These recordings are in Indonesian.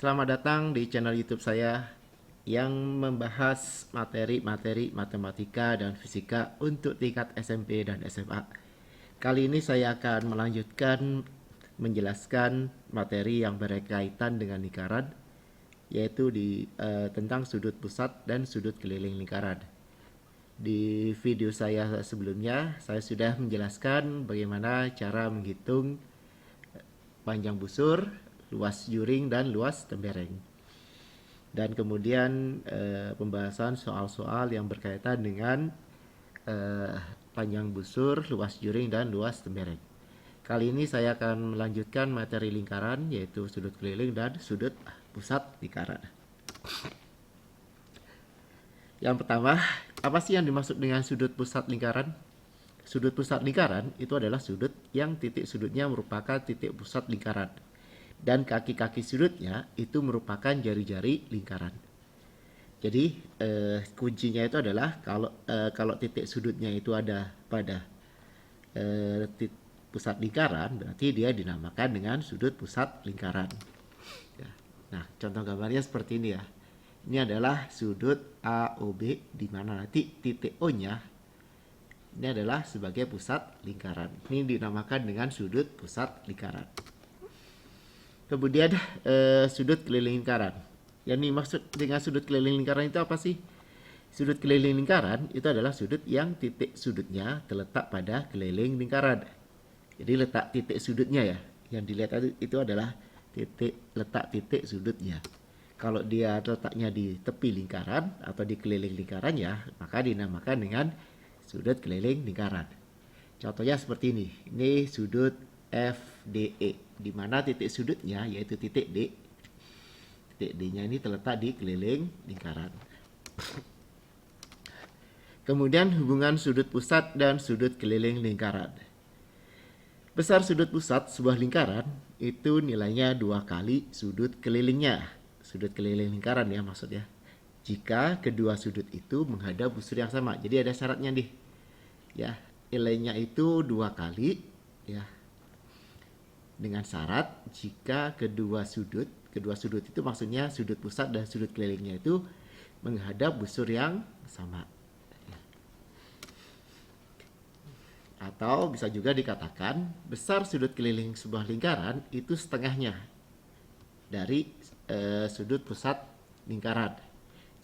Selamat datang di channel YouTube saya yang membahas materi-materi matematika dan fisika untuk tingkat SMP dan SMA. Kali ini saya akan melanjutkan menjelaskan materi yang berkaitan dengan lingkaran, yaitu tentang sudut pusat dan sudut keliling lingkaran. Di video saya sebelumnya, saya sudah menjelaskan bagaimana cara menghitung panjang busur, luas juring, dan luas tembereng. Dan kemudian pembahasan soal-soal yang berkaitan dengan panjang busur, luas juring, dan luas tembereng. Kali ini saya akan melanjutkan materi lingkaran, yaitu sudut keliling dan sudut pusat lingkaran. Yang pertama, apa sih yang dimaksud dengan sudut pusat lingkaran? Sudut pusat lingkaran itu adalah sudut yang titik sudutnya merupakan titik pusat lingkaran, dan kaki-kaki sudutnya itu merupakan jari-jari lingkaran. Jadi kuncinya itu adalah kalau titik sudutnya itu ada pada pusat lingkaran, berarti dia dinamakan dengan sudut pusat lingkaran. Ya. Nah, contoh gambarnya seperti ini ya. Ini adalah sudut AOB, di mana nanti titik O-nya ini adalah sebagai pusat lingkaran. Ini dinamakan dengan sudut pusat lingkaran. Kemudian sudut keliling lingkaran. Yang dimaksud dengan sudut keliling lingkaran itu apa sih? Sudut keliling lingkaran itu adalah sudut yang titik sudutnya terletak pada keliling lingkaran. Jadi letak titik sudutnya ya, yang dilihat itu adalah letak titik sudutnya. Kalau dia letaknya di tepi lingkaran atau di keliling lingkaran ya, maka dinamakan dengan sudut keliling lingkaran. Contohnya seperti ini. Ini sudut FDE, di mana titik sudutnya yaitu titik D. Titik D-nya ini terletak di keliling lingkaran. Kemudian hubungan sudut pusat dan sudut keliling lingkaran. Besar sudut pusat sebuah lingkaran itu nilainya 2 kali sudut kelilingnya. Sudut keliling lingkaran ya maksudnya. Jika kedua sudut itu menghadap busur yang sama. Jadi ada syaratnya nih. Ya, nilainya itu 2 kali ya. Dengan syarat jika kedua sudut itu maksudnya sudut pusat dan sudut kelilingnya itu menghadap busur yang sama. Atau bisa juga dikatakan besar sudut keliling sebuah lingkaran itu setengahnya dari sudut pusat lingkaran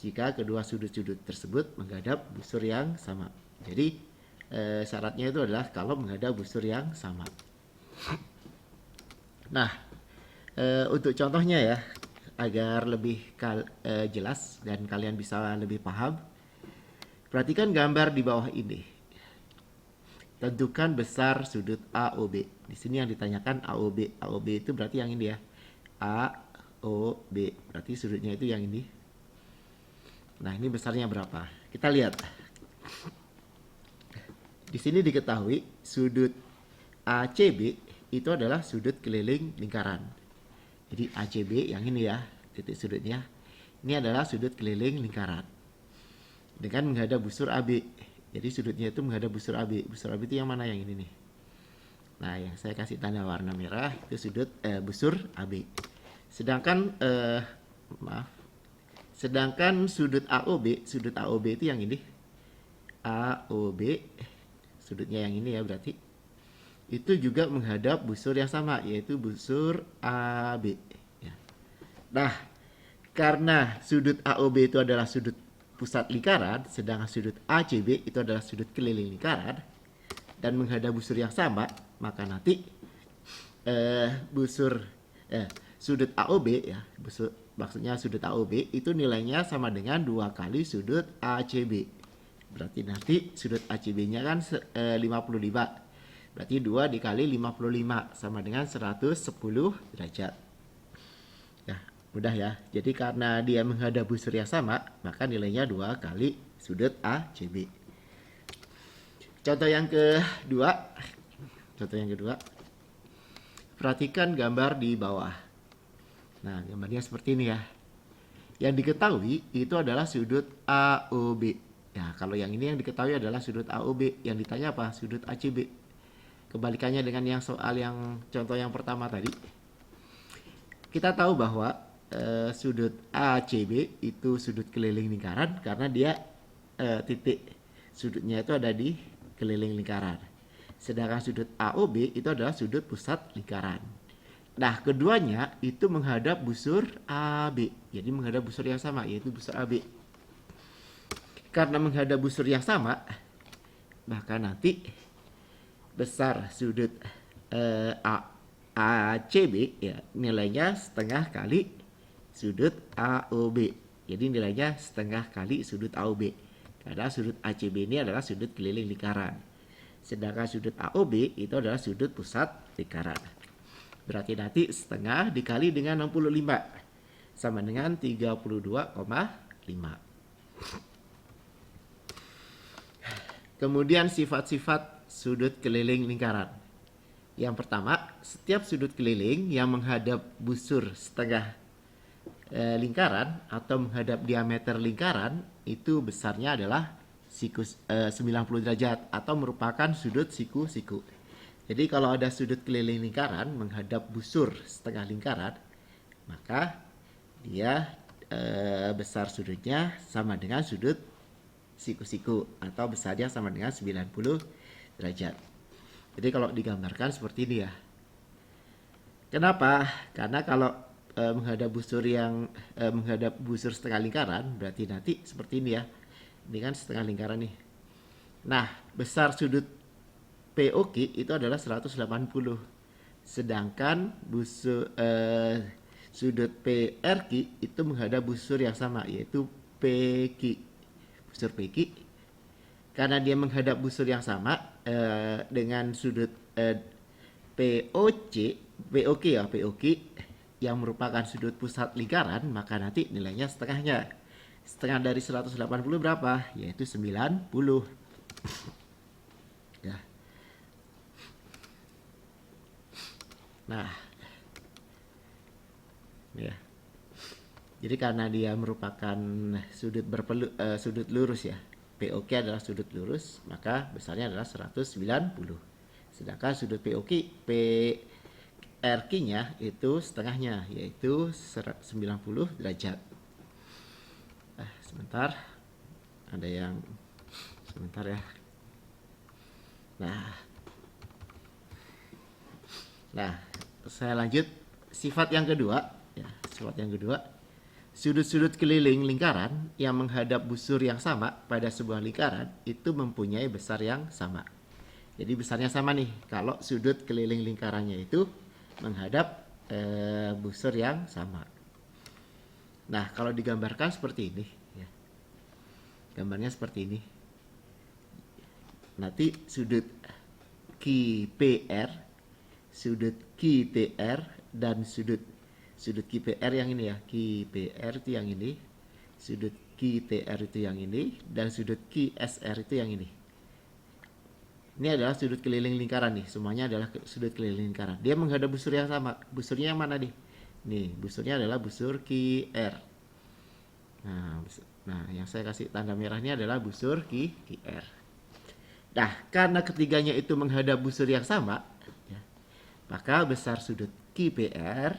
jika kedua sudut-sudut tersebut menghadap busur yang sama. Jadi syaratnya itu adalah kalau menghadap busur yang sama. Nah, untuk contohnya ya, agar lebih jelas dan kalian bisa lebih paham, perhatikan gambar di bawah ini. Tentukan besar sudut AOB. Di sini yang ditanyakan AOB. AOB itu berarti yang ini ya. AOB. Berarti sudutnya itu yang ini. Nah, ini besarnya berapa? Kita lihat. Di sini diketahui sudut ACB itu adalah sudut keliling lingkaran. Jadi ACB yang ini ya, titik sudutnya. Ini adalah sudut keliling lingkaran. Dengan menghadap busur AB. Jadi sudutnya itu menghadap busur AB. Busur AB itu yang mana? Yang ini nih. Nah, yang saya kasih tanda warna merah itu sudut busur AB. Sedangkan sedangkan sudut AOB itu yang ini. AOB sudutnya yang ini ya berarti. Itu juga menghadap busur yang sama, yaitu busur AB. Ya. Nah, karena sudut AOB itu adalah sudut pusat lingkaran, sedangkan sudut ACB itu adalah sudut keliling lingkaran, dan menghadap busur yang sama, maka nanti sudut AOB ya, maksudnya sudut AOB itu nilainya sama dengan 2 kali sudut ACB. Berarti nanti sudut ACB-nya kan 55. Berarti 2 dikali 55 sama dengan 110 derajat. Ya, mudah ya. Jadi karena dia menghadap busur yang sama, maka nilainya 2 kali sudut ACB. Contoh yang kedua. Perhatikan gambar di bawah. Nah, gambarnya seperti ini ya. Yang diketahui itu adalah sudut AOB. Ya, kalau yang ini yang diketahui adalah sudut AOB. Yang ditanya apa? Sudut ACB. Kebalikannya dengan yang soal yang contoh yang pertama tadi. Kita tahu bahwa sudut ACB itu sudut keliling lingkaran karena dia titik sudutnya itu ada di keliling lingkaran. Sedangkan sudut AOB itu adalah sudut pusat lingkaran. Nah, keduanya itu menghadap busur AB. Jadi menghadap busur yang sama, yaitu busur AB. Karena menghadap busur yang sama, maka nanti besar sudut ACB ya nilainya setengah kali sudut AOB. Jadi nilainya setengah kali sudut AOB. Karena sudut ACB ini adalah sudut keliling lingkaran. Sedangkan sudut AOB itu adalah sudut pusat lingkaran. Berarti nanti setengah dikali dengan 65 sama dengan 32,5. Kemudian sifat-sifat sudut keliling lingkaran. Yang pertama, setiap sudut keliling yang menghadap busur setengah lingkaran atau menghadap diameter lingkaran itu besarnya adalah siku 90 derajat atau merupakan sudut siku-siku. Jadi kalau ada sudut keliling lingkaran menghadap busur setengah lingkaran, maka dia besar sudutnya sama dengan sudut siku-siku atau besarnya sama dengan 90 derajat. Jadi kalau digambarkan seperti ini ya. Kenapa? Karena kalau menghadap busur menghadap busur setengah lingkaran berarti nanti seperti ini ya. Ini kan setengah lingkaran nih. Nah, besar sudut POQ itu adalah 180. Sedangkan sudut PRQ itu menghadap busur yang sama yaitu PQ. Busur PQ karena dia menghadap busur yang sama dengan sudut POQ yang merupakan sudut pusat lingkaran, maka nanti nilainya setengahnya. Setengah dari 180 berapa? Yaitu 90. Ya. Nah, ya. Jadi karena dia merupakan sudut lurus ya. POQ adalah sudut lurus, maka besarnya adalah 190. Sedangkan sudut PRQ-nya itu setengahnya, yaitu 90 derajat. Sebentar. Ada yang sebentar ya. Nah, saya lanjut sifat yang kedua ya, sifat yang kedua. Sudut-sudut keliling lingkaran yang menghadap busur yang sama pada sebuah lingkaran itu mempunyai besar yang sama. Jadi besarnya sama nih kalau sudut keliling lingkarannya itu menghadap busur yang sama. Nah, kalau digambarkan seperti ini ya. Gambarnya seperti ini. Nanti sudut QPR, sudut QTR dan sudut QPR yang ini ya, QPR itu yang ini, sudut QTR itu yang ini, dan sudut QSR itu yang ini. Ini adalah sudut keliling lingkaran nih, semuanya adalah sudut keliling lingkaran. Dia menghadap busur yang sama. Busurnya yang mana nih? Nih, busurnya adalah busur QR. Nah, yang saya kasih tanda merah ini adalah busur QR. Nah, karena ketiganya itu menghadap busur yang sama, ya, maka besar sudut QPR,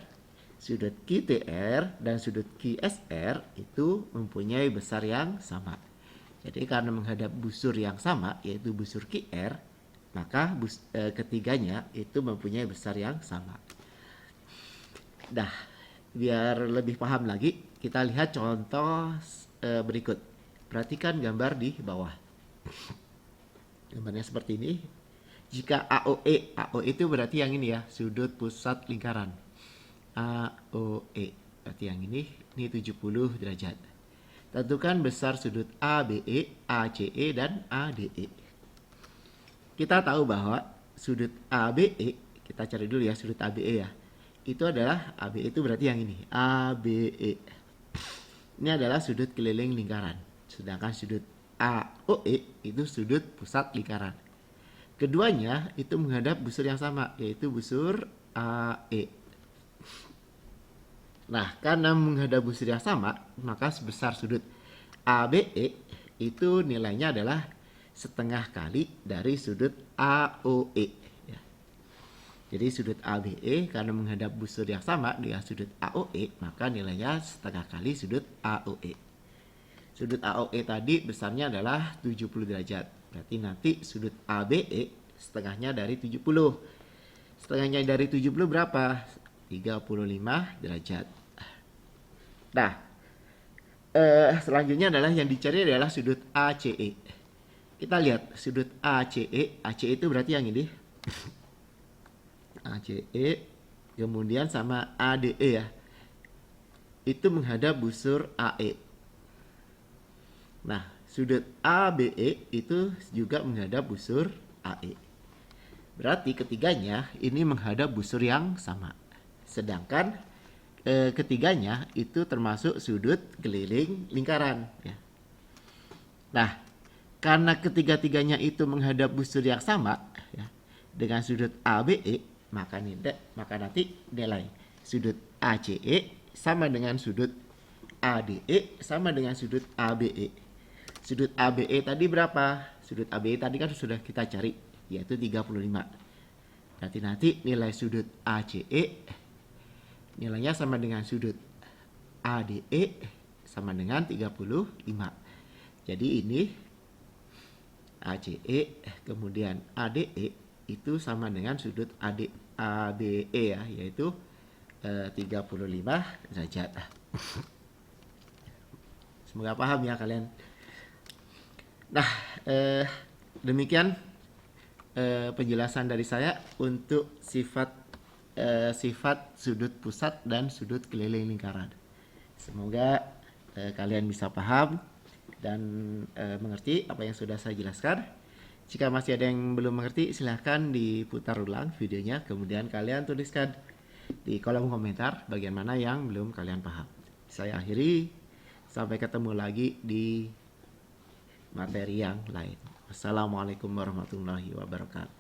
sudut QTR, dan sudut QSR itu mempunyai besar yang sama. Jadi karena menghadap busur yang sama, yaitu busur QR, maka ketiganya itu mempunyai besar yang sama. Nah, biar lebih paham lagi, kita lihat contoh berikut. Perhatikan gambar di bawah. Gambarnya seperti ini. Jika AOE itu berarti yang ini ya, sudut pusat lingkaran. AOE berarti yang ini 70 derajat. Tentukan besar sudut ABE, ACE, dan ADE. Kita tahu bahwa sudut ABE, kita cari dulu ya sudut ABE ya. Itu adalah ABE itu berarti yang ini, ABE. Ini adalah sudut keliling lingkaran. Sedangkan sudut AOE itu sudut pusat lingkaran. Keduanya itu menghadap busur yang sama, yaitu busur AE. Nah, karena menghadap busur yang sama, maka sebesar sudut ABE itu nilainya adalah setengah kali dari sudut AOE. Ya. Jadi sudut ABE karena menghadap busur yang sama dengan sudut AOE, maka nilainya setengah kali sudut AOE. Sudut AOE tadi besarnya adalah 70 derajat. Berarti nanti sudut ABE setengahnya dari 70. Setengahnya dari 70 berapa? 35 derajat. Nah, selanjutnya adalah yang dicari adalah sudut ACE. Kita lihat sudut ACE. ACE itu berarti yang ini. ACE kemudian sama ADE ya. Itu menghadap busur AE. Nah, sudut ABE itu juga menghadap busur AE. Berarti ketiganya ini menghadap busur yang sama. Sedangkan ketiganya itu termasuk sudut keliling lingkaran ya. Nah, karena ketiga-tiganya itu menghadap busur yang sama ya, dengan sudut ABE, maka nanti nilai sudut ACE sama dengan sudut ADE sama dengan sudut ABE. Sudut ABE tadi berapa? Sudut ABE tadi kan sudah kita cari, yaitu 35. Berarti nanti nilai sudut ACE nilainya sama dengan sudut ADE sama dengan 35. Jadi ini ACE kemudian ADE itu sama dengan sudut ABE ya, yaitu 35 derajat. Semoga paham ya kalian. Nah, demikian penjelasan dari saya untuk sifat sudut pusat dan sudut keliling lingkaran. Semoga kalian bisa paham dan mengerti apa yang sudah saya jelaskan. Jika masih ada yang belum mengerti, silahkan diputar ulang videonya, kemudian kalian tuliskan di kolom komentar bagian mana yang belum kalian paham. Saya akhiri, sampai ketemu lagi di materi yang lain. Wassalamualaikum warahmatullahi wabarakatuh.